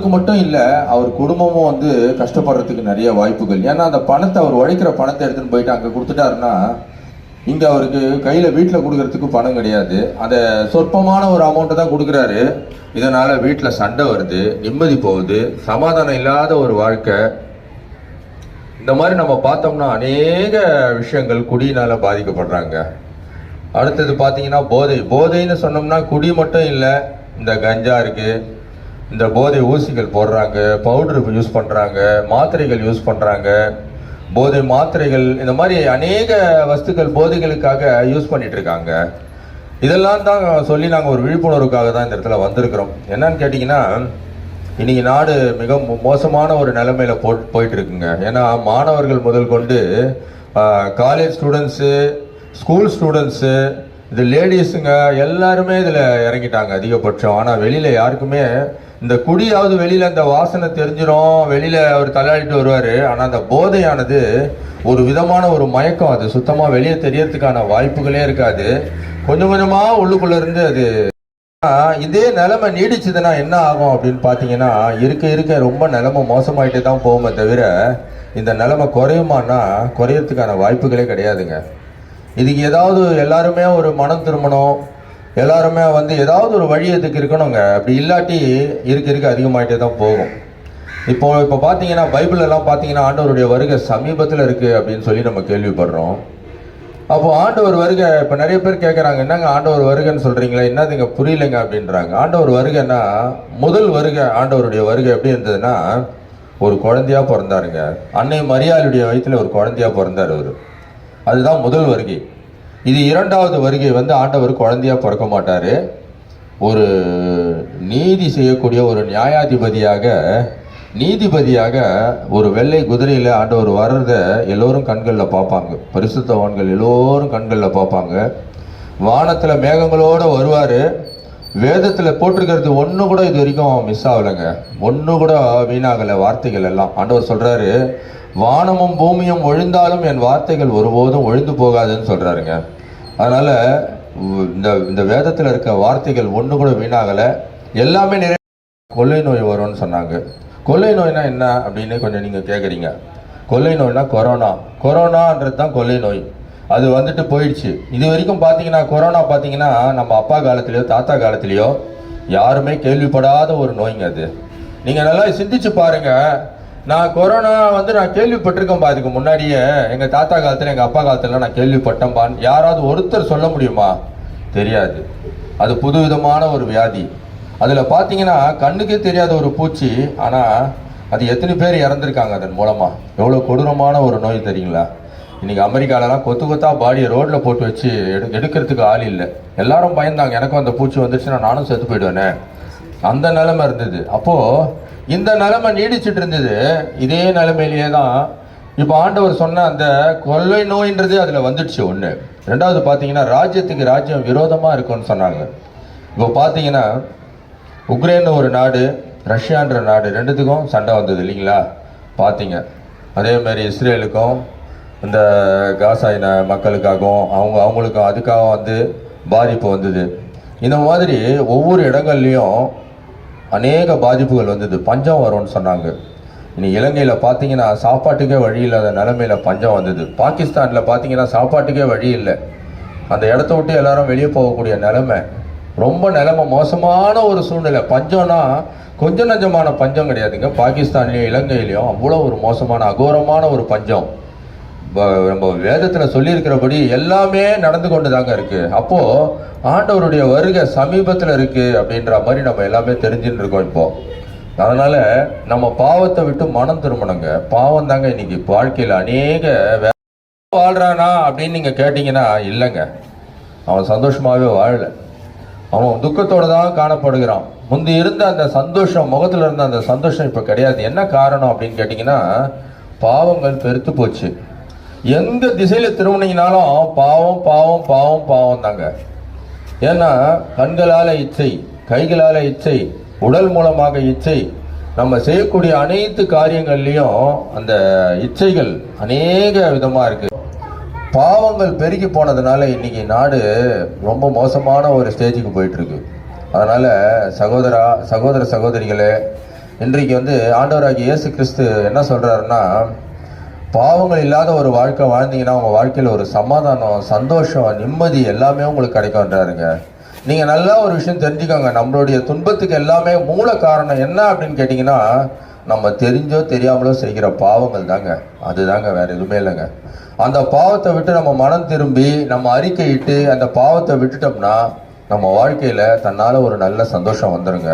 அவருக்கு மட்டும் இல்லை, அவர் குடும்பமும் வந்து கஷ்டப்படுறதுக்கு நிறைய வாய்ப்புகள். ஏன்னா அந்த பணத்தை, அவர் உழைக்கிற பணத்தை எடுத்துன்னு போயிட்டு அங்கே கொடுத்துட்டாருன்னா, இங்கே அவருக்கு கையில் வீட்டில் கொடுக்கறதுக்கு பணம் கிடையாது. அந்த சொற்பமான ஒரு அமௌண்ட்டை தான் கொடுக்குறாரு. இதனால் வீட்டில் சண்டை வருது, நிம்மதி போகுது, சமாதானம் இல்லாத ஒரு வாழ்க்கை. இந்த மாதிரி நம்ம பார்த்தோம்னா அநேக விஷயங்கள் குடியினால பாதிக்கப்படுறாங்க. அடுத்தது பார்த்தீங்கன்னா போதைன்னு சொன்னோம்னா குடி மட்டும் இல்லை, இந்த கஞ்சா இருக்குது, இந்த போதை ஊசிகள் போடுறாங்க, பவுடர் யூஸ் பண்ணுறாங்க, மாத்திரைகள் யூஸ் பண்ணுறாங்க, போதை மாத்திரைகள், இந்த மாதிரி அநேக வஸ்துக்கள் போதைகளுக்காக யூஸ் பண்ணிட்டு இருக்காங்க. இதெல்லாம் தான் சொல்லி நாங்கள் ஒரு விழிப்புணர்வுக்காக தான் இந்த இடத்துல வந்திருக்கிறோம். என்னன்னு கேட்டிங்கன்னா, இன்னைக்கு நாடு மிக மோசமான ஒரு நிலைமையில போயிட்டு இருக்குங்க. ஏன்னா மாணவர்கள் முதல் கொண்டு காலேஜ் ஸ்டூடெண்ட்ஸு, ஸ்கூல் ஸ்டூடெண்ட்ஸு, இது லேடிஸுங்க எல்லாருமே இதில் இறங்கிட்டாங்க அதிகபட்சம். ஆனால் வெளியில் யாருக்குமே இந்த குடியாவது வெளியில் அந்த வாசனை தெரிஞ்சிடும், வெளியில் அவர் தள்ளாடிட்டு வருவார். ஆனால் அந்த போதையானது ஒரு விதமான ஒரு மயக்கம், அது சுத்தமாக வெளியே தெரியறதுக்கான வாய்ப்புகளே இருக்காது. கொஞ்சம் கொஞ்சமாக உள்ளுக்குள்ளே இருந்து அது. இதே நிலைமை நீடிச்சதுன்னா என்ன ஆகும் அப்படின்னு பார்த்தீங்கன்னா, இருக்க ரொம்ப நிலைமை மோசமாயிட்டே தான் போகுமே தவிர இந்த நிலைமை குறையுமானா குறையறதுக்கான வாய்ப்புகளே கிடையாதுங்க. இதுக்கு ஏதாவது எல்லாருமே ஒரு மனம் திரும்பணும், எல்லாருமே வந்து ஏதாவது ஒரு வழி எதுக்கு இருக்கணுங்க. அப்படி இல்லாட்டி இருக்க அதிகமாகிட்டே தான் போகும். இப்போ பார்த்தீங்கன்னா பைபிளெல்லாம் பார்த்தீங்கன்னா ஆண்டவருடைய வருகை சமீபத்தில் இருக்குது அப்படின்னு சொல்லி நம்ம கேள்விப்படுறோம். அப்போ ஆண்டவர் வருகை, இப்போ நிறைய பேர் கேட்குறாங்க, என்னங்க ஆண்டவர் வருகைன்னு சொல்கிறீங்களா, என்னதுங்க புரியலைங்க அப்படின்றாங்க. ஆண்டவர் வருகைன்னா, முதல் வருகை, ஆண்டவருடைய வருகை எப்படி இருந்ததுன்னா, ஒரு குழந்தையாக பிறந்தாருங்க. அன்னை மரியாளுடைய வயிற்றில் ஒரு குழந்தையாக பிறந்தார் அவர். அதுதான் முதல் வருகை. இது இரண்டாவது வருகை வந்து ஆண்டவர் குழந்தையாக பிறக்க மாட்டார். ஒரு நீதி செய்யக்கூடிய ஒரு நீதிபதியாக ஒரு வெள்ளை குதிரையில் ஆண்டவர் வர்றத எல்லோரும் கண்களில் பார்ப்பாங்க. பரிசுத்தவான்கள் எல்லோரும் கண்களில் பார்ப்பாங்க. வானத்தில் மேகங்களோடு வருவார். வேதத்தில் போட்டிருக்கிறது ஒன்று கூட இது வரைக்கும் மிஸ் ஆகலைங்க, ஒன்று கூட வீணாகலை. வார்த்தைகள் எல்லாம் ஆண்டவர் சொல்கிறாரு, வானமும் பூமியும் ஒழிந்தாலும் என் வார்த்தைகள் ஒருபோதும் ஒழிந்து போகாதுன்னு சொல்கிறாருங்க. அதனால் இந்த வேதத்தில் இருக்க வார்த்தைகள் ஒன்று கூட வீணாகலை, எல்லாமே நிறைய. கொள்ளை நோய் வரும்னு சொன்னாங்க. கொள்ளை நோய்னா என்ன அப்படின்னு கொஞ்சம் நீங்கள் கேட்குறீங்க. கொள்ளை நோய்னா கொரோனான்றது தான் கொள்ளை நோய். அது வந்துட்டு போயிடுச்சு. இது வரைக்கும் பார்த்தீங்கன்னா கொரோனா பார்த்தீங்கன்னா நம்ம அப்பா காலத்துலேயோ தாத்தா காலத்துலேயோ யாருமே கேள்விப்படாத ஒரு நோய்ங்க அது. நீங்கள் நல்லா சிந்திச்சு பாருங்கள். நான் கொரோனா வந்து நான் கேள்விப்பட்டிருக்கேன் அதுக்கு முன்னாடியே. எங்கள் தாத்தா காலத்தில் எங்கள் அப்பா காலத்தில் நான் கேள்விப்பட்டேன்பான் யாராவது ஒருத்தர் சொல்ல முடியுமா? தெரியாது. அது புதுவிதமான ஒரு வியாதி. அதில் பார்த்தீங்கன்னா கண்ணுக்கே தெரியாத ஒரு பூச்சி, ஆனால் அது எத்தனை பேர் இறந்துருக்காங்க அதன் மூலமாக. எவ்வளோ கொடூரமான ஒரு நோய் தெரியுங்களா? இன்றைக்கி அமெரிக்காலலாம் கொத்தா பாடியை ரோட்டில் போட்டு வச்சு எடுக்கிறதுக்கு ஆள் இல்லை. எல்லாரும் பயந்தாங்க, எனக்கும் அந்த பூச்சி வந்துச்சுன்னா நானும் செத்து போயிடுவேனே, அந்த நிலைமை இருந்தது. அப்போது இந்த நிலைமை நீடிச்சுட்டு இருந்தது. இதே நிலைமையிலேயே தான் இப்போ ஆண்டவர் சொன்ன அந்த கொள்ளை நோயின்றது அதில் வந்துடுச்சு ஒன்று. ரெண்டாவது பார்த்தீங்கன்னா ராஜ்யத்துக்கு ராஜ்யம் விரோதமாக இருக்குன்னு சொன்னாங்க. இப்போ பார்த்தீங்கன்னா உக்ரைன் ஒரு நாடு, ரஷ்யான்ற நாடு, ரெண்டுத்துக்கும் சண்டை வந்தது இல்லைங்களா? பார்த்தீங்க. அதேமாதிரி இஸ்ரேலுக்கும் இந்த காசா இன மக்களுக்காகவும் அவங்களுக்கும் அதுக்காக வந்து பாதிப்பு வந்தது. இந்த மாதிரி ஒவ்வொரு இடங்கள்லையும் அநேக பாதிப்புகள் வந்தது. பஞ்சம் வரும்னு சொன்னாங்க. இன்னைக்கு இலங்கையில் பார்த்தீங்கன்னா சாப்பாட்டுக்கே வழி இல்லாத நிலைமையில் பஞ்சம் வந்தது. பாகிஸ்தானில் பார்த்தீங்கன்னா சாப்பாட்டுக்கே வழி இல்லை. அந்த இடத்த விட்டு எல்லாரும் வெளியே போகக்கூடிய நிலைமை, ரொம்ப நிலைமை மோசமான ஒரு சூழ்நிலை. பஞ்சம்னா கொஞ்சம் நஞ்சமான பஞ்சம் கிடையாதுங்க. பாகிஸ்தான்லேயும் இலங்கையிலையும் அவ்வளோ ஒரு மோசமான அகோரமான ஒரு பஞ்சம். நம்ம வேதத்தில் சொல்லியிருக்கிறபடி எல்லாமே நடந்து கொண்டு தாங்க இருக்குது. அப்போது ஆண்டவருடைய வருகை சமீபத்தில் இருக்குது அப்படின்ற மாதிரி நம்ம எல்லாமே தெரிஞ்சுட்டு இருக்கோம் இப்போது. அதனால் நம்ம பாவத்தை விட்டு மனம் திரும்பணுங்க. பாவம் தாங்க இன்னைக்கு வாழ்க்கையில் அநேக வாழ்கிறானா அப்படின்னு நீங்கள் கேட்டிங்கன்னா இல்லைங்க, அவன் சந்தோஷமாகவே வாழலை. அவன் துக்கத்தோடு தான் காணப்படுகிறான். முந்தி இருந்த அந்த சந்தோஷம், முகத்தில் இருந்த அந்த சந்தோஷம் இப்போ கிடையாது. என்ன காரணம் அப்படின்னு கேட்டிங்கன்னா, பாவங்கள் பெருத்து போச்சு. எந்த திசையில் திரும்பினீங்கனாலும் பாவம் பாவம் பாவம் பாவம் தாங்க. ஏன்னா கண்களால் இச்சை, கைகளால் இச்சை, உடல் மூலமாக இச்சை, நம்ம செய்யக்கூடிய அனைத்து காரியங்கள்லையும் அந்த இச்சைகள் அநேக விதமாக இருக்குது. பாவங்கள் பெருகி போனதுனால இன்னைக்கு நாடு ரொம்ப மோசமான ஒரு ஸ்டேஜுக்கு போயிட்டுருக்கு. அதனால் சகோதர சகோதரிகளே, இன்றைக்கு ஆண்டவராகிய இயேசு கிறிஸ்து என்ன சொல்றாருன்னா, பாவங்கள் இல்லாத ஒரு வாழ்க்கை வாழ்ந்தீங்கன்னா உங்க வாழ்க்கையில ஒரு சமாதானம், சந்தோஷம், நிம்மதி எல்லாமே உங்களுக்கு கிடைக்கும்ன்றாருங்க. நீங்க நல்லா ஒரு விஷயம் தெரிஞ்சுக்கோங்க, நம்மளுடைய துன்பத்துக்கு எல்லாமே மூல காரணம் என்ன அப்படின்னு கேட்டீங்கன்னா, நம்ம தெரிஞ்சோ தெரியாமலோ செய்கிற பாவங்கள் தாங்க. அதுதாங்க, வேற எதுவுமே இல்லைங்க. அந்த பாவத்தை விட்டு நம்ம மனம் திரும்பி நம்ம அறிக்கையிட்டு அந்த பாவத்தை விட்டுட்டோம்னா நம்ம வாழ்க்கையில தன்னால ஒரு நல்ல சந்தோஷம் வந்துருங்க.